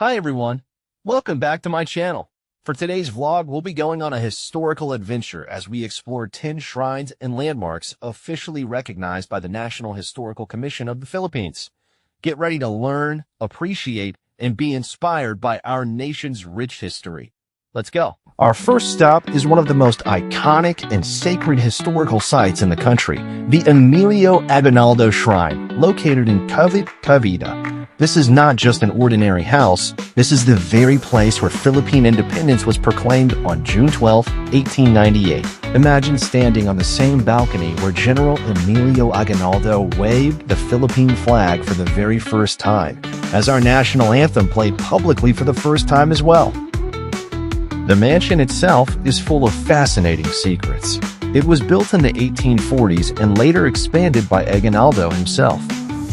Hi everyone, welcome back to my channel. For today's vlog, we'll be going on a historical adventure as we explore 10 shrines and landmarks officially recognized by the National Historical Commission of the Philippines. Get ready to learn, appreciate, and be inspired by our nation's rich history. Let's go. Our first stop is one of the most iconic and sacred historical sites in the country, the Emilio Aguinaldo Shrine, located in Cavite, Cavite. This is not just an ordinary house, this is the very place where Philippine independence was proclaimed on June 12, 1898. Imagine standing on the same balcony where General Emilio Aguinaldo waved the Philippine flag for the very first time, as our national anthem played publicly for the first time as well. The mansion itself is full of fascinating secrets. It was built in the 1840s and later expanded by Aguinaldo himself.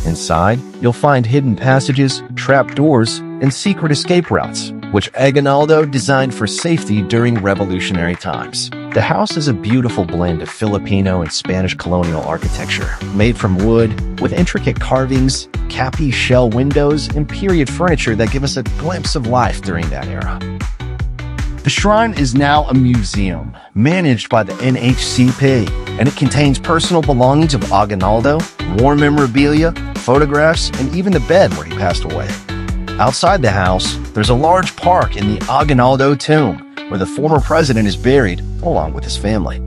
Inside, you'll find hidden passages, trapdoors, and secret escape routes, which Aguinaldo designed for safety during revolutionary times. The house is a beautiful blend of Filipino and Spanish colonial architecture, made from wood, with intricate carvings, cappy shell windows, and period furniture that give us a glimpse of life during that era. The shrine is now a museum, managed by the NHCP, and it contains personal belongings of Aguinaldo, war memorabilia, photographs, and even the bed where he passed away. Outside the house, there's a large park in the Aguinaldo tomb, where the former president is buried, along with his family.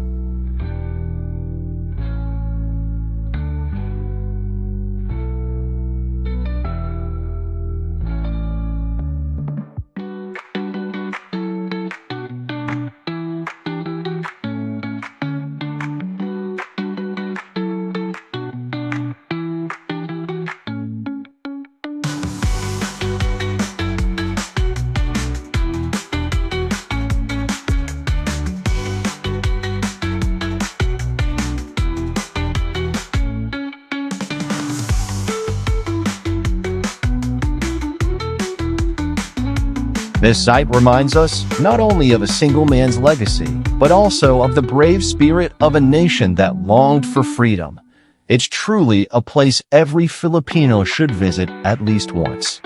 This site reminds us not only of a single man's legacy, but also of the brave spirit of a nation that longed for freedom. It's truly a place every Filipino should visit at least once.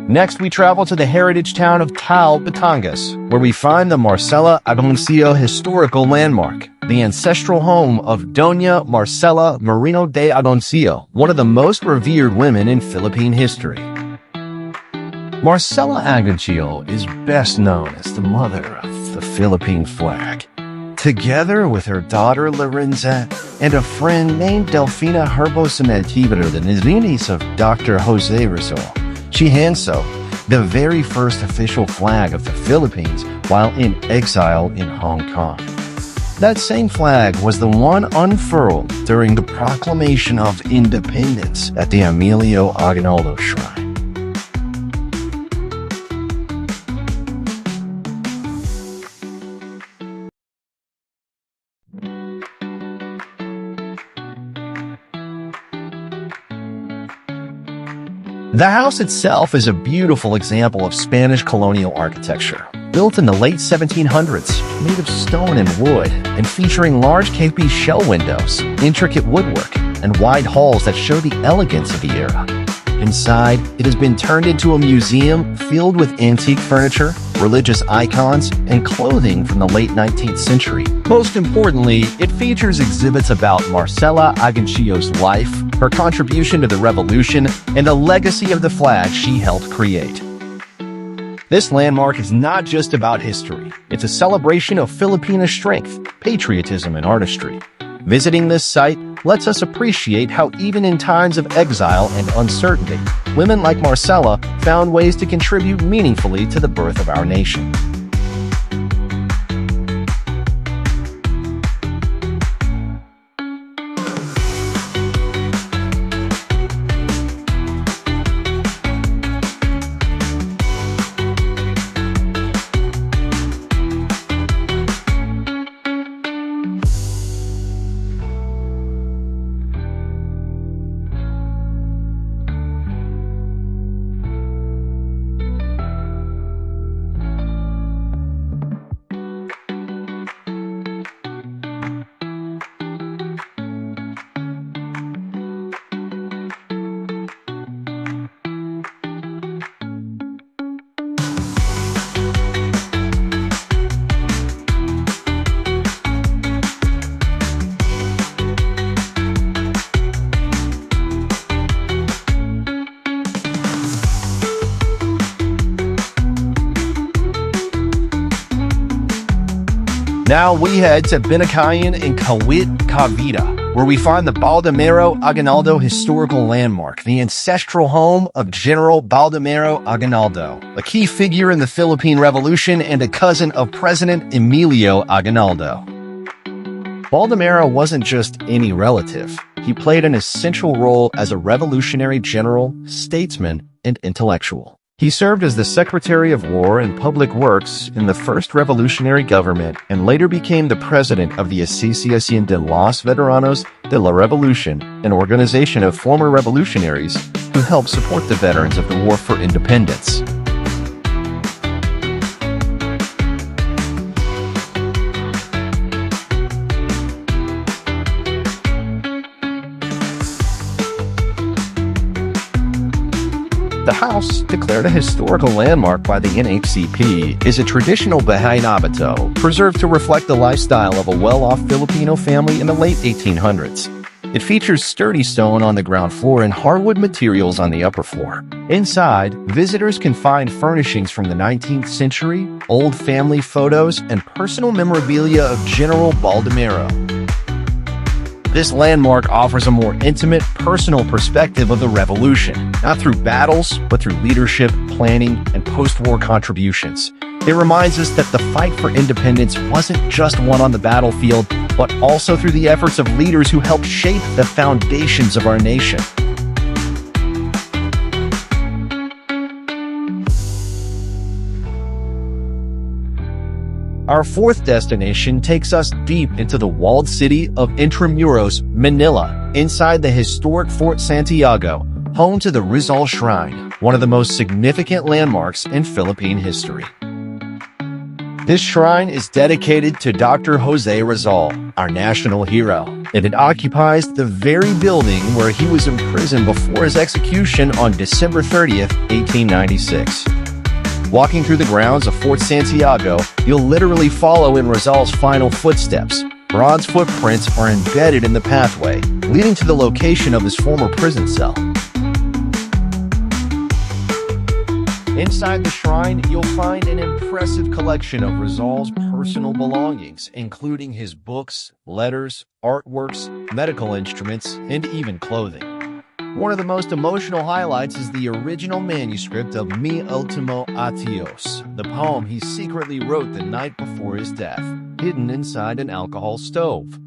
Next, we travel to the heritage town of Taal, Batangas, where we find the Marcela Agoncillo Historical Landmark, the ancestral home of Doña Marcela Merino de Agoncillo, one of the most revered women in Philippine history. Marcela Agoncillo is best known as the mother of the Philippine flag. Together with her daughter Lorenza and a friend named Delfina Herbosametividor, the niece of Dr. Jose Rizal, she hand-sewed the very first official flag of the Philippines while in exile in Hong Kong. That same flag was the one unfurled during the proclamation of independence at the Emilio Aguinaldo Shrine. The house itself is a beautiful example of Spanish colonial architecture, built in the late 1700s, made of stone and wood, and featuring large cappy shell windows, intricate woodwork, and wide halls that show the elegance of the era. Inside, it has been turned into a museum filled with antique furniture, religious icons, and clothing from the late 19th century. Most importantly, it features exhibits about Marcela Agoncillo's life, her contribution to the revolution, and the legacy of the flag she helped create. This landmark is not just about history. It's a celebration of Filipino strength, patriotism, and artistry. Visiting this site lets us appreciate how even in times of exile and uncertainty, women like Marcela found ways to contribute meaningfully to the birth of our nation. Now we head to Binacayan in Kawit, Cavite, where we find the Baldomero Aguinaldo Historical Landmark, the ancestral home of General Baldomero Aguinaldo, a key figure in the Philippine Revolution and a cousin of President Emilio Aguinaldo. Baldomero wasn't just any relative. He played an essential role as a revolutionary general, statesman, and intellectual. He served as the Secretary of War and Public Works in the first revolutionary government and later became the president of the Asociación de los Veteranos de la Revolución, an organization of former revolutionaries who helped support the veterans of the War for Independence. The house, declared a historical landmark by the NHCP, is a traditional Bahay Nabito, preserved to reflect the lifestyle of a well-off Filipino family in the late 1800s. It features sturdy stone on the ground floor and hardwood materials on the upper floor. Inside, visitors can find furnishings from the 19th century, old family photos, and personal memorabilia of General Baldomero. This landmark offers a more intimate, personal perspective of the revolution, not through battles, but through leadership, planning, and post-war contributions. It reminds us that the fight for independence wasn't just won on the battlefield, but also through the efforts of leaders who helped shape the foundations of our nation. Our fourth destination takes us deep into the walled city of Intramuros, Manila, inside the historic Fort Santiago, home to the Rizal Shrine, one of the most significant landmarks in Philippine history. This shrine is dedicated to Dr. Jose Rizal, our national hero, and it occupies the very building where he was imprisoned before his execution on December 30th, 1896. Walking through the grounds of Fort Santiago, you'll literally follow in Rizal's final footsteps. Bronze footprints are embedded in the pathway, leading to the location of his former prison cell. Inside the shrine, you'll find an impressive collection of Rizal's personal belongings, including his books, letters, artworks, medical instruments, and even clothing. One of the most emotional highlights is the original manuscript of Mi Ultimo Adios, the poem he secretly wrote the night before his death, hidden inside an alcohol stove.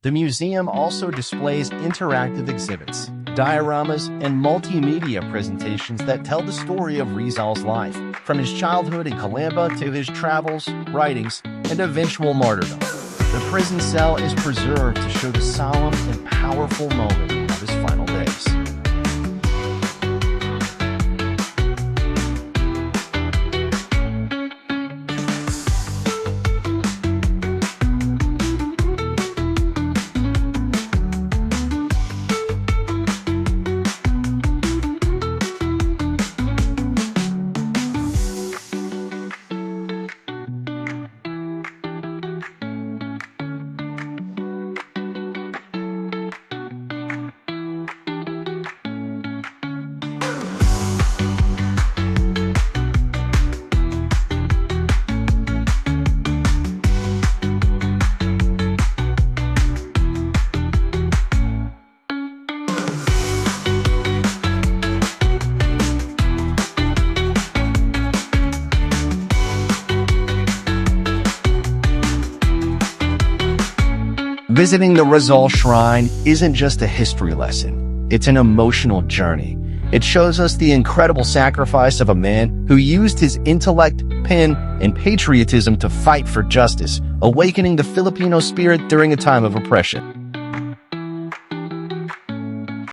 The museum also displays interactive exhibits, dioramas, and multimedia presentations that tell the story of Rizal's life, from his childhood in Calamba to his travels, writings, and eventual martyrdom. The prison cell is preserved to show the solemn and powerful moment of his final days. Visiting the Rizal Shrine isn't just a history lesson, it's an emotional journey. It shows us the incredible sacrifice of a man who used his intellect, pen, and patriotism to fight for justice, awakening the Filipino spirit during a time of oppression.